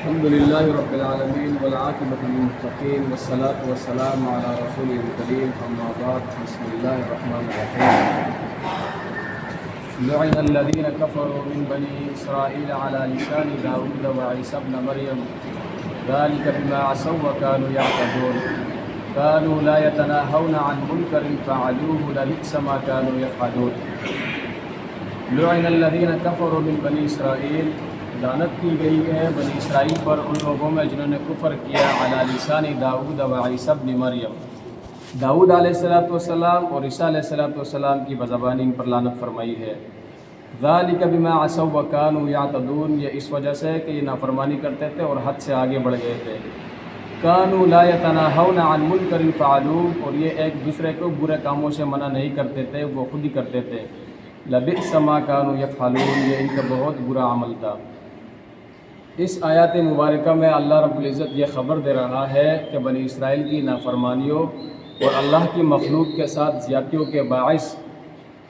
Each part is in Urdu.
الحمد لله رب العالمين والعاقبة للمتقين والصلاة والسلام على رسوله الكريم أما بعد بسم الله الرحمن الرحيم لعن الذين كفروا من بني إسرائيل على لسان داود وعيسى ابن مريم ذلك بما عصوا وكانوا يعتدون كانوا لا يتناهون عن منكر فعلوه لبئس ما كانوا يفعلون لعن الذين كفروا من بني إسرائيل لعنت کی گئی ہے بنی اسرائیل پر ان لوگوں میں جنہوں نے کفر کیا علی لسان داؤد و عیسی ابن مریم، داؤد علیہ السلام اور عیسیٰ علیہ السلام کی بزبانی ان پر لعنت فرمائی ہے۔ ذالک بما عصوا وکانوا یعتدون، یہ اس وجہ سے کہ یہ نافرمانی کرتے تھے اور حد سے آگے بڑھ گئے تھے۔ کانوا لا یتناہون عن منکر فعلوہ، اور یہ ایک دوسرے کو برے کاموں سے منع نہیں کرتے تھے، وہ خود ہی کرتے تھے۔ لبئس ما کانوا یفعلون، یہ ان کا بہت برا عمل تھا۔ اس آیات مبارکہ میں اللہ رب العزت یہ خبر دے رہا ہے کہ بنی اسرائیل کی نافرمانیوں اور اللہ کی مخلوق کے ساتھ زیادتیوں کے باعث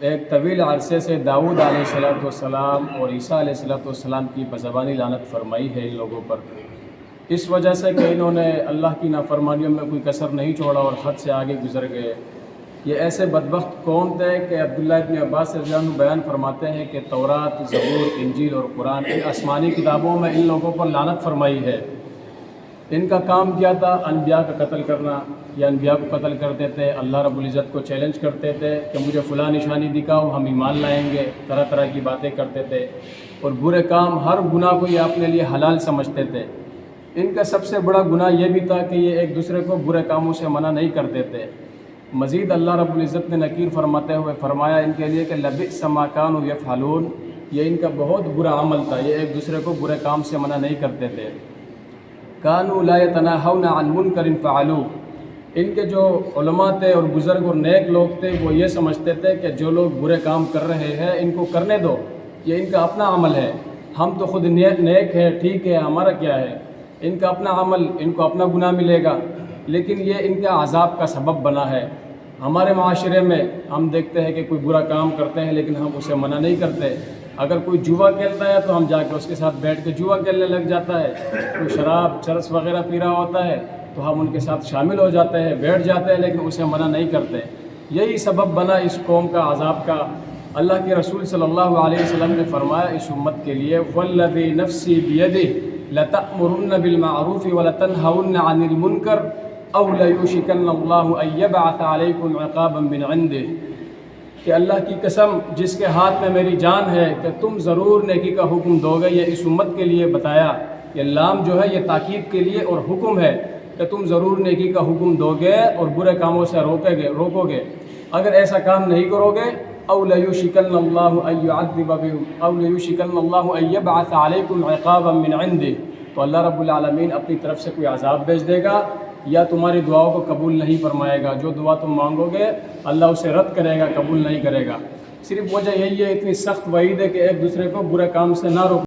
ایک طویل عرصے سے داؤد علیہ السلام اور عیسیٰ علیہ السلام کی بزبانی لعنت فرمائی ہے ان لوگوں پر، اس وجہ سے کہ انہوں نے اللہ کی نافرمانیوں میں کوئی کسر نہیں چھوڑا اور حد سے آگے گزر گئے۔ یہ ایسے بدبخت قوم تھے کہ عبداللہ ابن عباس رضی اللہ عنہ بیان فرماتے ہیں کہ تورات، زبور، انجیل اور قرآن، ان آسمانی کتابوں میں ان لوگوں پر لعنت فرمائی ہے۔ ان کا کام کیا تھا؟ انبیاء کا قتل کرنا، یا انبیاء کو قتل کرتے تھے، اللہ رب العزت کو چیلنج کرتے تھے کہ مجھے فلاں نشانی دکھاؤ ہم ایمان لائیں گے، طرح طرح کی باتیں کرتے تھے، اور برے کام ہر گناہ کو یہ اپنے لیے حلال سمجھتے تھے۔ ان کا سب سے بڑا گناہ یہ بھی تھا کہ یہ ایک دوسرے کو برے کاموں سے منع نہیں کرتے تھے۔ مزید اللہ رب العزت نے نکیر فرماتے ہوئے فرمایا ان کے لیے کہ لبئس ما کانوا یفعلون، یہ ان کا بہت برا عمل تھا، یہ ایک دوسرے کو برے کام سے منع نہیں کرتے تھے۔ کانوا لا یتناہون عن منکر فعلوہ، ان کے جو علماء تھے اور بزرگ اور نیک لوگ تھے وہ یہ سمجھتے تھے کہ جو لوگ برے کام کر رہے ہیں ان کو کرنے دو، یہ ان کا اپنا عمل ہے، ہم تو خود نیک ہے، ٹھیک ہے، ہمارا کیا ہے، ان کا اپنا عمل، ان کو اپنا گناہ ملے گا، لیکن یہ ان کا عذاب کا سبب بنا ہے۔ ہمارے معاشرے میں ہم دیکھتے ہیں کہ کوئی برا کام کرتے ہیں لیکن ہم اسے منع نہیں کرتے۔ اگر کوئی جوا کھیلتا ہے تو ہم جا کے اس کے ساتھ بیٹھ کے جوا کھیلنے لگ جاتا ہے، کوئی شراب چرس وغیرہ پی رہا ہوتا ہے تو ہم ان کے ساتھ شامل ہو جاتے ہیں، بیٹھ جاتے ہیں، لیکن اسے منع نہیں کرتے۔ یہی سبب بنا اس قوم کا عذاب کا۔ اللہ کے رسول صلی اللہ علیہ وسلم نے فرمایا اس امت کے لیے والذی نفسی بیدہ لتأمرن بالمعروف ولتنہون عن المنکر او لیوشکن اللہ ان یبعث علیکم عقابا من عنده، کہ اللہ کی قسم جس کے ہاتھ میں میری جان ہے کہ تم ضرور نیکی کا حکم دو گے۔ یہ اس امت کے لیے بتایا، یہ لام جو ہے یہ تاکید کے لیے اور حکم ہے کہ تم ضرور نیکی کا حکم دو گے اور برے کاموں سے روکو گے۔ اگر ایسا کام نہیں کرو گے او لیوشکن اللہ ان یعذب بکم او لیوشکن اللہ ان یبعث علیکم عقابا من عنده، تو اللہ رب العالمین اپنی طرف سے کوئی عذاب بھیج دے گا یا تمہاری دعاؤں کو قبول نہیں فرمائے گا۔ جو دعا تم مانگو گے اللہ اسے رد کرے گا، قبول نہیں کرے گا۔ صرف وجہ یہی ہے، اتنی سخت وعید ہے کہ ایک دوسرے کو برے کام سے نہ روکو۔